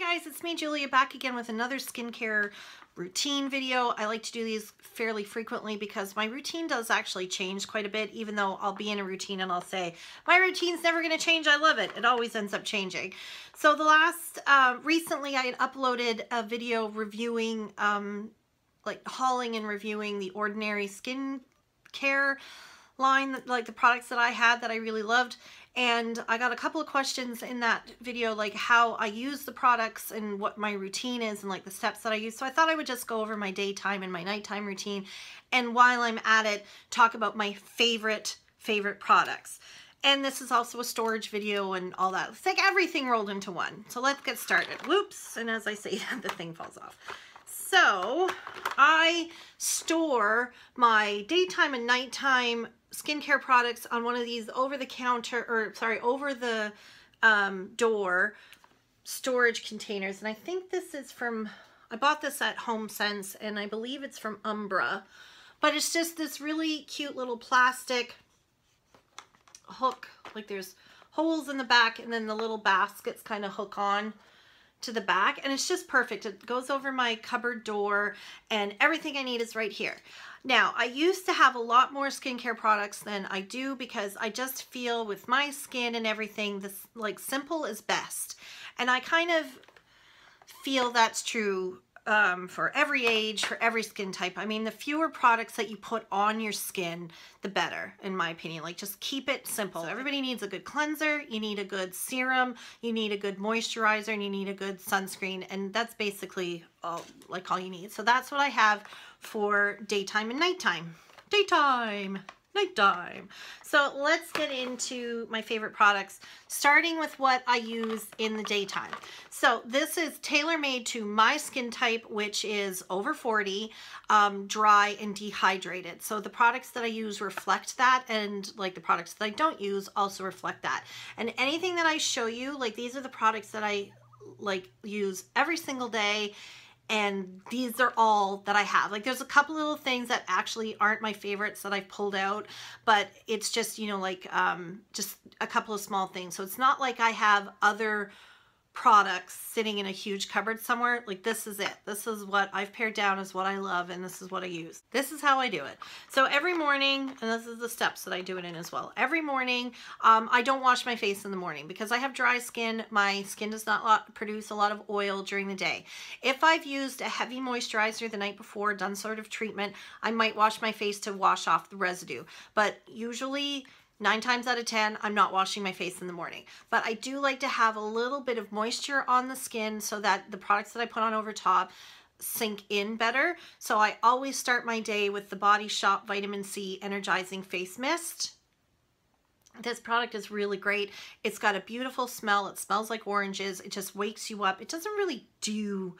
Hi guys, it's me Julia back again with another skincare routine video. I like to do these fairly frequently because my routine does actually change quite a bit, even though I'll be in a routine and I'll say, my routine's never going to change, I love it. It always ends up changing. So the last, recently I had uploaded a video reviewing, like hauling and reviewing the Ordinary skincare line, like the products that I had that I really loved. And I got a couple of questions in that video, like how I use the products and what my routine is and like the steps that I use. So I thought I would just go over my daytime and my nighttime routine. And while I'm at it, talk about my favorite products. And this is also a storage video and all that. It's like everything rolled into one. So let's get started. Whoops. And as I say that, the thing falls off. So I store my daytime and nighttime skincare products on one of these over the door storage containers. And I think this is from, I bought this at HomeSense and I believe it's from Umbra, but it's just this really cute little plastic hook. Like there's holes in the back and then the little baskets kind of hook on to the back, and it's just perfect. It goes over my cupboard door and everything I need is right here. Now, I used to have a lot more skincare products than I do because I just feel with my skin and everything, this like simple is best. And I kind of feel that's true for every age, for every skin type. I mean, the fewer products that you put on your skin, the better, in my opinion. Like, just keep it simple. So everybody needs a good cleanser, you need a good serum, you need a good moisturizer, and you need a good sunscreen, and that's basically all you need. So that's what I have for daytime and nighttime. Nighttime. So let's get into my favorite products, starting with what I use in the daytime. So this is tailor-made to my skin type, which is over 40, dry and dehydrated. So the products that I use reflect that, and like the products that I don't use also reflect that. And anything that I show you, like these are the products that I like use every single day. And these are all that I have. Like there's a couple little things that actually aren't my favorites that I've pulled out, but it's just, you know, like just a couple of small things. So it's not like I have other products sitting in a huge cupboard somewhere. Like this is it. This is what I've pared down as what I love, and this is what I use. This is how I do it. So every morning, and this is the steps that I do it in as well. Every morning, I don't wash my face in the morning because I have dry skin. My skin does not produce a lot of oil during the day. If I've used a heavy moisturizer the night before, done sort of treatment, I might wash my face to wash off the residue. But usually 9 times out of 10, I'm not washing my face in the morning. But I do like to have a little bit of moisture on the skin so that the products that I put on over top sink in better. So I always start my day with the Body Shop Vitamin C Energizing Face Mist. This product is really great. It's got a beautiful smell. It smells like oranges. It just wakes you up. It doesn't really do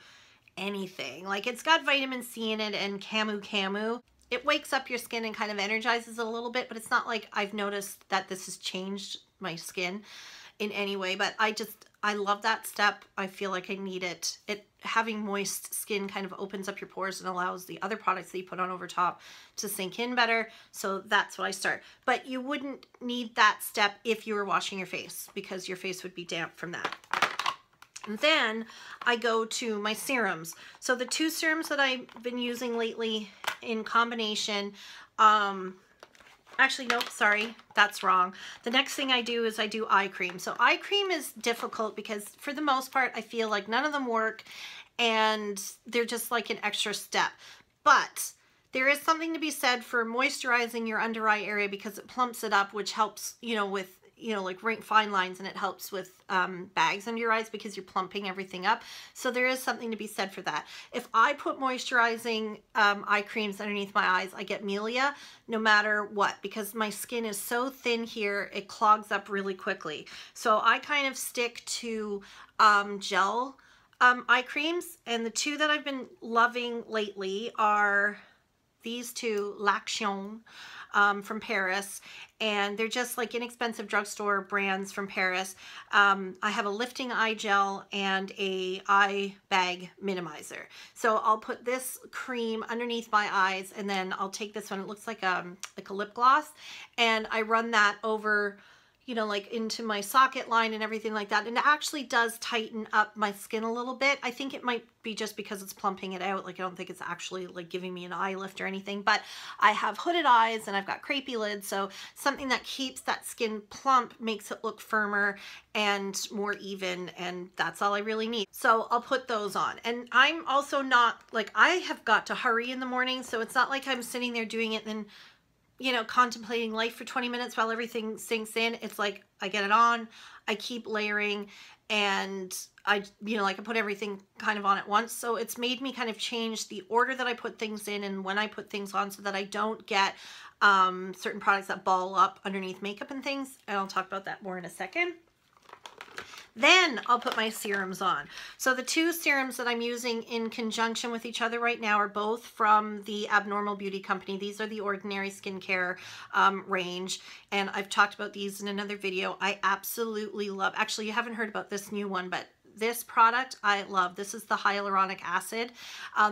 anything. Like it's got vitamin C in it and camu. It wakes up your skin and kind of energizes it a little bit, but it's not like I've noticed that this has changed my skin in any way, but I love that step. I feel like I need it. Having moist skin kind of opens up your pores and allows the other products that you put on over top to sink in better. So that's what I start. But you wouldn't need that step if you were washing your face because your face would be damp from that. And then I go to my serums. So the 2 serums that I've been using lately in combination, actually, nope, sorry, that's wrong. The next thing I do is I do eye cream. So eye cream is difficult because for the most part, I feel like none of them work and they're just like an extra step. But there is something to be said for moisturizing your under eye area because it plumps it up, which helps, you know, with like fine lines, and it helps with bags under your eyes because you're plumping everything up. So there is something to be said for that. If I put moisturizing eye creams underneath my eyes, I get melia no matter what because my skin is so thin here, it clogs up really quickly. So I kind of stick to gel eye creams, and the 2 that I've been loving lately are these 2, L'Action from Paris, and they're just like inexpensive drugstore brands from Paris. I have a lifting eye gel and a eye bag minimizer. So I'll put this cream underneath my eyes, and then I'll take this one. It looks like a lip gloss, and I run that over you know, like into my socket line and everything like that. And it actually does tighten up my skin a little bit. I think it might be just because it's plumping it out. Like, I don't think it's actually like giving me an eye lift or anything, but I have hooded eyes and I've got crepey lids. So something that keeps that skin plump makes it look firmer and more even. And that's all I really need. So I'll put those on. And I'm also not like, I have got to hurry in the morning. So it's not like I'm sitting there doing it and then, you know, contemplating life for 20 minutes while everything sinks in. It's like I get it on, I keep layering, and I, you know, like I put everything kind of on at once. So it's made me kind of change the order that I put things in and when I put things on, so that I don't get certain products that ball up underneath makeup and things. And I'll talk about that more in a second. Then I'll put my serums on. So the two serums that I'm using in conjunction with each other right now are both from the Abnormal Beauty Company. These are the Ordinary Skincare range, and I've talked about these in another video. I absolutely love, actually you haven't heard about this new one, but this product I love. This is the hyaluronic acid.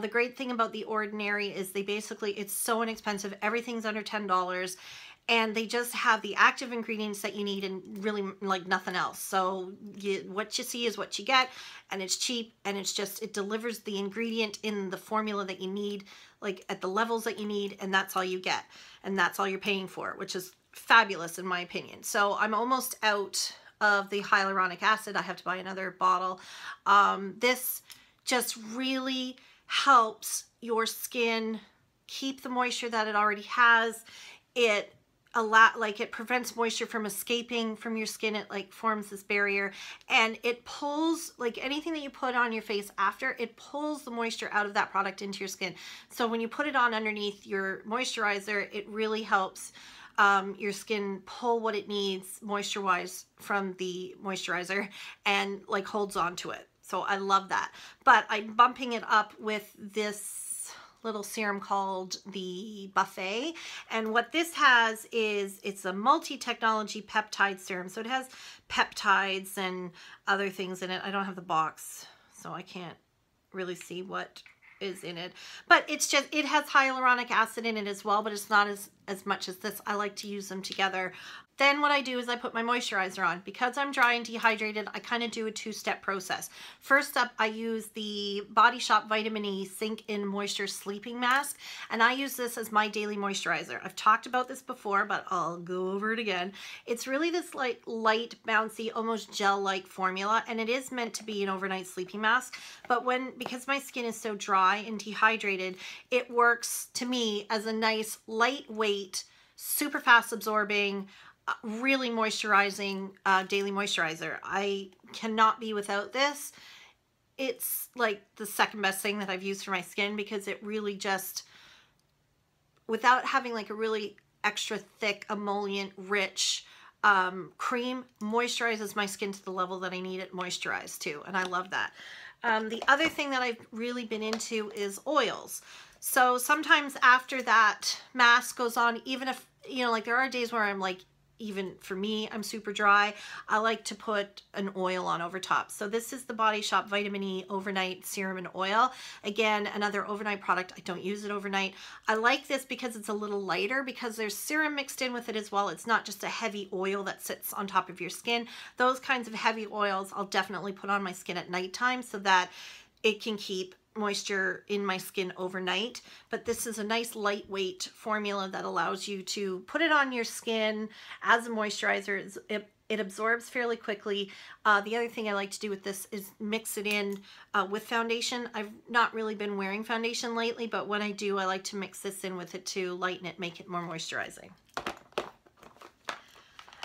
The great thing about the Ordinary is they basically, it's so inexpensive. Everything's under $10. And they just have the active ingredients that you need and really like nothing else. So what you see is what you get, and it's cheap, and it's just, it delivers the ingredient in the formula that you need, like at the levels that you need, and that's all you get. And that's all you're paying for, which is fabulous in my opinion. So I'm almost out of the hyaluronic acid. I have to buy another bottle. This just really helps your skin keep the moisture that it already has. It it prevents moisture from escaping from your skin. It like forms this barrier, and it pulls, like anything that you put on your face after, it pulls the moisture out of that product into your skin. So when you put it on underneath your moisturizer, it really helps your skin pull what it needs moisture wise from the moisturizer, and like holds on to it. So I love that. But I'm bumping it up with this little serum called the Buffet, and what this has is it's a multi-technology peptide serum. So it has peptides and other things in it. I don't have the box, so I can't really see what is in it, but it's just, it has hyaluronic acid in it as well, but it's not as much as this. I like to use them together. Then what I do is I put my moisturizer on. Because I'm dry and dehydrated, I kind of do a two-step process. First up, I use the Body Shop Vitamin E Sink In Moisture Sleeping Mask, and I use this as my daily moisturizer. I've talked about this before, but I'll go over it again. It's really this like light, bouncy, almost gel-like formula, and it is meant to be an overnight sleeping mask. But because my skin is so dry and dehydrated, it works to me as a nice, lightweight, super fast absorbing, really moisturizing daily moisturizer. I cannot be without this. It's like the second best thing that I've used for my skin, because it really just, without having like a really extra thick, emollient, rich cream, moisturizes my skin to the level that I need it moisturized to, and I love that. The other thing that I've really been into is oils. So sometimes after that mask goes on, even if, you know, like there are days where I'm like, even for me, I'm super dry, I like to put an oil on over top. So this is the Body Shop Vitamin E Overnight Serum and Oil. Again, another overnight product. I don't use it overnight. I like this because it's a little lighter, because there's serum mixed in with it as well. It's not just a heavy oil that sits on top of your skin. Those kinds of heavy oils I'll definitely put on my skin at nighttime so that it can keep moisture in my skin overnight. But this is a nice lightweight formula that allows you to put it on your skin as a moisturizer. It absorbs fairly quickly. The other thing I like to do with this is mix it in with foundation. I've not really been wearing foundation lately, but when I do, I like to mix this in with it to lighten it, make it more moisturizing.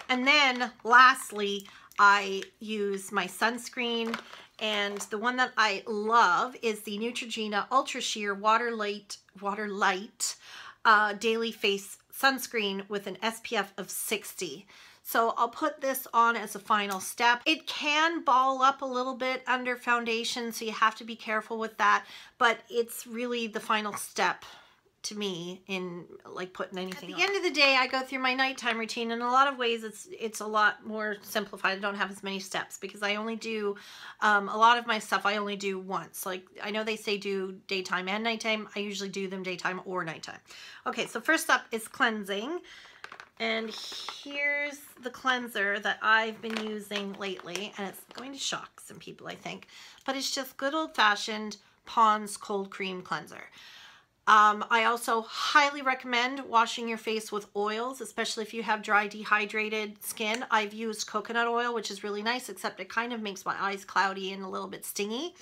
And then lastly, I use my sunscreen. And the one that I love is the Neutrogena Ultra Sheer Water Light Daily Face Sunscreen with an SPF of 60. So I'll put this on as a final step. It can ball up a little bit under foundation, so you have to be careful with that, but it's really the final step to me in like putting anything on. At the end of the day, I go through my nighttime routine. In a lot of ways, it's a lot more simplified. I don't have as many steps because I only do a lot of my stuff I only do once. Like, I know they say do daytime and nighttime. I usually do them daytime or nighttime. Okay, so first up is cleansing. And here's the cleanser that I've been using lately, and it's going to shock some people, I think, but it's just good old-fashioned Pond's Cold Cream Cleanser. I also highly recommend washing your face with oils, especially if you have dry, dehydrated skin. I've used coconut oil, which is really nice, except it kind of makes my eyes cloudy and a little bit stingy.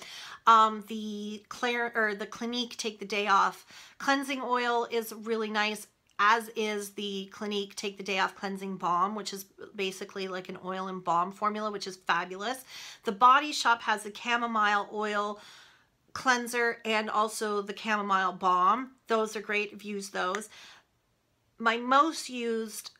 The Clinique Take the Day Off cleansing oil is really nice, as is the Clinique Take the Day Off Cleansing Balm, which is basically like an oil and balm formula, which is fabulous. The Body Shop has a chamomile oil cleanser and also the chamomile balm. Those are great. I've used those. My most used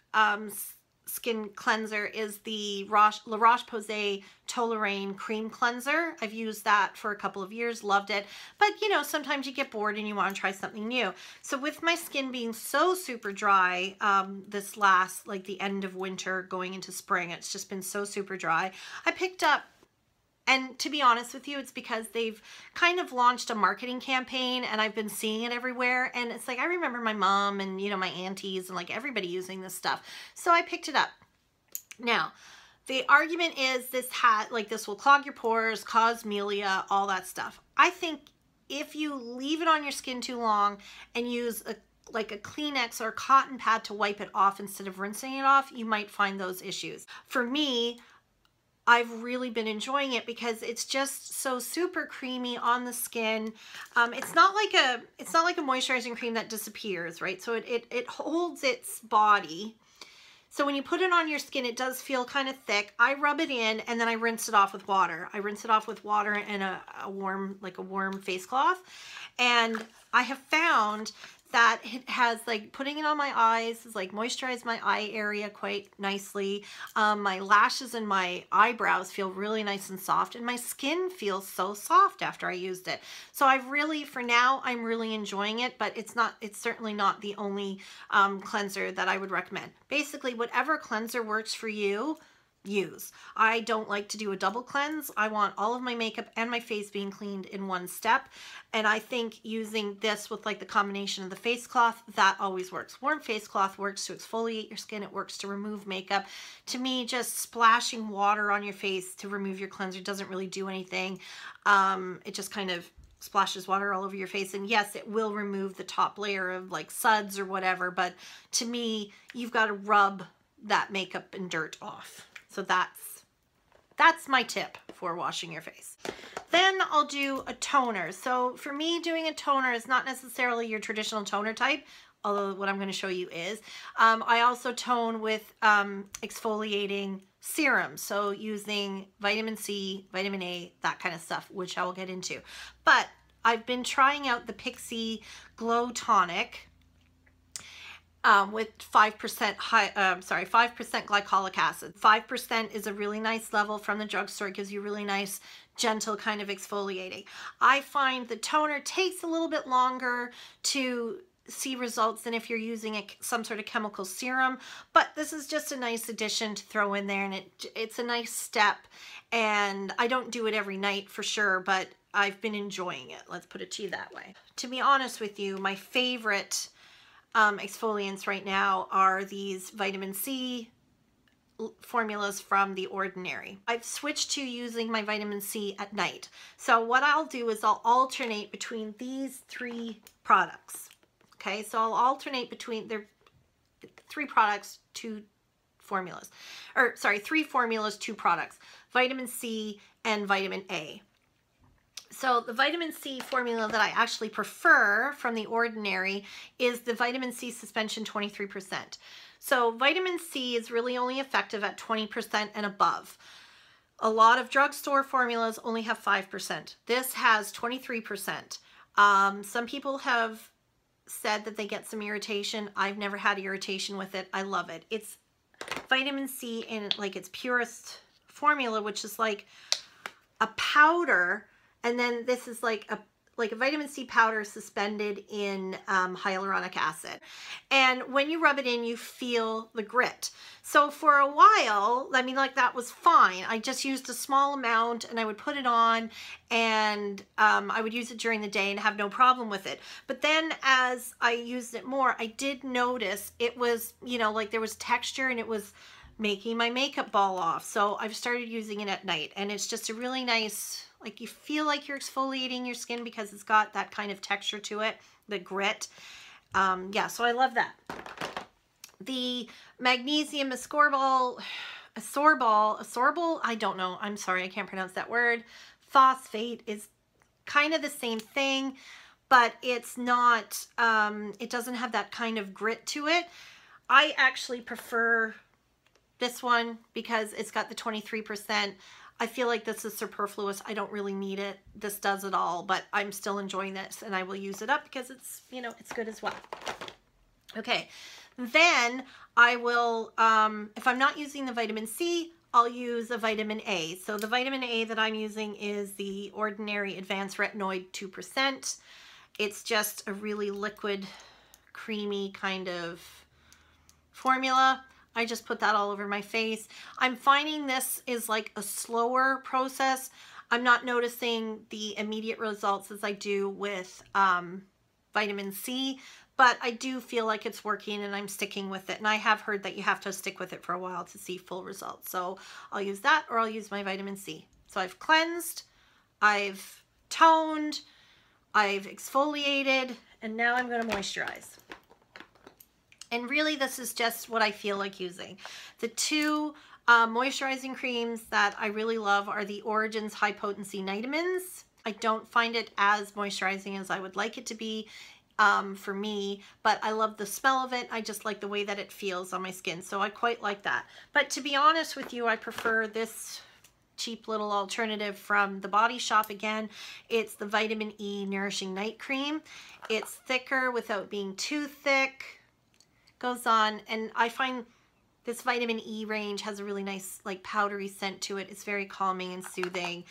skin cleanser is the La Roche-Posay Toleraine Cream Cleanser. I've used that for a couple of years, loved it. But you know, sometimes you get bored and you want to try something new. So with my skin being so super dry, this last, like the end of winter going into spring, it's just been so super dry. I picked up, and to be honest with you, it's because they've kind of launched a marketing campaign and I've been seeing it everywhere. And it's like, I remember my mom and, you know, my aunties and like everybody using this stuff. So I picked it up. Now, the argument is this will clog your pores, cause melia, all that stuff. I think if you leave it on your skin too long and use like a Kleenex or a cotton pad to wipe it off instead of rinsing it off, you might find those issues. For me, I've really been enjoying it because it's just so super creamy on the skin. It's not like a moisturizing cream that disappears, right? So it holds its body. So when you put it on your skin, it does feel kind of thick. I rub it in and then I rinse it off with water. I rinse it off with water and a warm face cloth. And I have found that it has, like, putting it on my eyes is like moisturized my eye area quite nicely. My lashes and my eyebrows feel really nice and soft, and my skin feels so soft after I used it. So I've really, for now, I'm really enjoying it, but it's certainly not the only cleanser that I would recommend. Basically, whatever cleanser works for you, use. I don't like to do a double cleanse. I want all of my makeup and my face being cleaned in one step. And I think using this with like the combination of the face cloth, that always works. Warm face cloth works to exfoliate your skin. It works to remove makeup. To me, just splashing water on your face to remove your cleanser doesn't really do anything. It just kind of splashes water all over your face, and yes, it will remove the top layer of like suds or whatever, but to me, you've got to rub that makeup and dirt off. So that's my tip for washing your face. Then I'll do a toner. So for me, doing a toner is not necessarily your traditional toner type, although what I'm going to show you is. I also tone with exfoliating serums, so using vitamin C, vitamin A, that kind of stuff, which I will get into. But I've been trying out the Pixi Glow Tonic with 5% 5% glycolic acid. 5% is a really nice level from the drugstore. It gives you really nice, gentle kind of exfoliating. I find the toner takes a little bit longer to see results than if you're using some sort of chemical serum, but this is just a nice addition to throw in there, and it's a nice step. And I don't do it every night for sure, but I've been enjoying it. Let's put it to you that way. To be honest with you, my favorite exfoliants right now are these vitamin C formulas from The Ordinary. I've switched to using my vitamin C at night. So what I'll do is I'll alternate between these three products. Okay, so I'll alternate between their 3 products, 2 formulas. Or sorry, 3 formulas, 2 products. Vitamin C and vitamin A. So the vitamin C formula that I actually prefer from The Ordinary is the vitamin C suspension 23%. So vitamin C is really only effective at 20% and above. A lot of drugstore formulas only have 5%. This has 23%. Some people have said that they get some irritation. I've never had irritation with it. I love it. It's vitamin C in like its purest formula, which is like a powder. And then this is like like a vitamin C powder suspended in hyaluronic acid. And when you rub it in, you feel the grit. So for a while, I mean, like that was fine. I just used a small amount and I would put it on, and I would use it during the day and have no problem with it. But then as I used it more, I did notice it was, you know, like there was texture and it was making my makeup ball off. So I've started using it at night, and it's just a really nice, like you feel like you're exfoliating your skin because it's got that kind of texture to it, the grit. Yeah, so I love that. The magnesium ascorbol, I don't know. I'm sorry, I can't pronounce that word. Phosphate is kind of the same thing, but it's not, it doesn't have that kind of grit to it. I actually prefer this one because it's got the 23%. I feel like this is superfluous. I don't really need it. This does it all, but I'm still enjoying this and I will use it up because it's, you know, it's good as well. Okay, then I will, if I'm not using the vitamin C, I'll use a vitamin A. So the vitamin A that I'm using is the Ordinary Advanced Retinoid 2%. It's just a really liquid, creamy kind of formula. I just put that all over my face. I'm finding this is like a slower process. I'm not noticing the immediate results as I do with vitamin C, but I do feel like it's working and I'm sticking with it. And I have heard that you have to stick with it for a while to see full results. So I'll use that, or I'll use my vitamin C. So I've cleansed, I've toned, I've exfoliated, and now I'm going to moisturize. And really, this is just what I feel like using. The two moisturizing creams that I really love are the Origins High Potency Nitamins. I don't find it as moisturizing as I would like it to be for me, but I love the smell of it. I just like the way that it feels on my skin, so I quite like that. But to be honest with you, I prefer this cheap little alternative from the Body Shop again. It's the Vitamin E Nourishing Night Cream. It's thicker without being too thick. Goes on, and I find this vitamin E range has a really nice like powdery scent to it. It's very calming and soothing,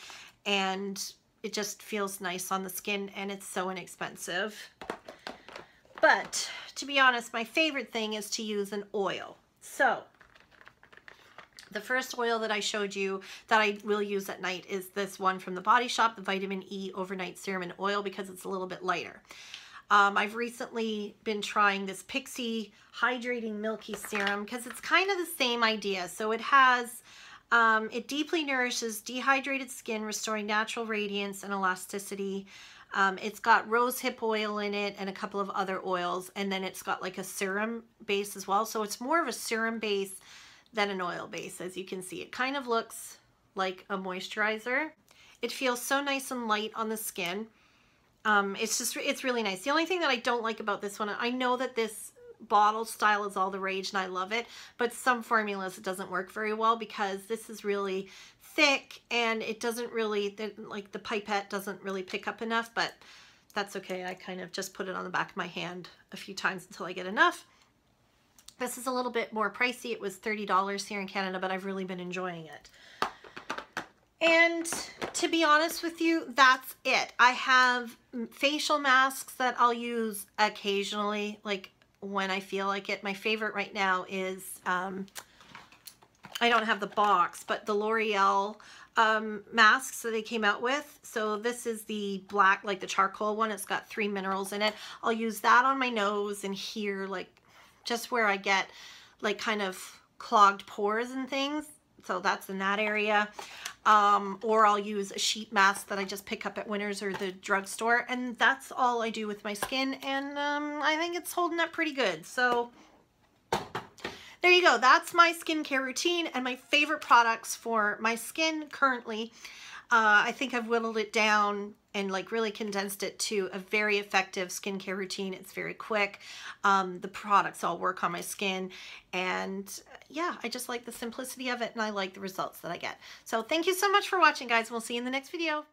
and it just feels nice on the skin, and it's so inexpensive. But to be honest, my favorite thing is to use an oil. So the first oil that I showed you that I will use at night is this one from the Body Shop, the Vitamin E Overnight Serum and Oil, because it's a little bit lighter. I've recently been trying this Pixi Hydrating Milky Serum because it's kind of the same idea. So it has, it deeply nourishes dehydrated skin, restoring natural radiance and elasticity. It's got rosehip oil in it and a couple of other oils, and then it's got like a serum base as well. So it's more of a serum base than an oil base, as you can see. It kind of looks like a moisturizer. It feels so nice and light on the skin. It's really nice. The only thing that I don't like about this one, I know that this bottle style is all the rage and I love it, but some formulas it doesn't work very well because this is really thick and it doesn't really, like the pipette doesn't really pick up enough, but that's okay. I kind of just put it on the back of my hand a few times until I get enough. This is a little bit more pricey. It was $30 here in Canada, but I've really been enjoying it. And to be honest with you, that's it. I have facial masks that I'll use occasionally, like when I feel like it. My favorite right now is, I don't have the box, but the L'Oreal masks that they came out with. So this is the black, like the charcoal one. It's got 3 minerals in it. I'll use that on my nose and here, like just where I get like kind of clogged pores and things. So that's in that area. Or I'll use a sheet mask that I just pick up at Winners or the drugstore, and that's all I do with my skin, and I think it's holding up pretty good. So there you go. That's my skincare routine and my favorite products for my skin currently. I think I've whittled it down and like really condensed it to a very effective skincare routine. It's very quick. The products all work on my skin, and yeah, I just like the simplicity of it and I like the results that I get. So thank you so much for watching, guys. We'll see you in the next video.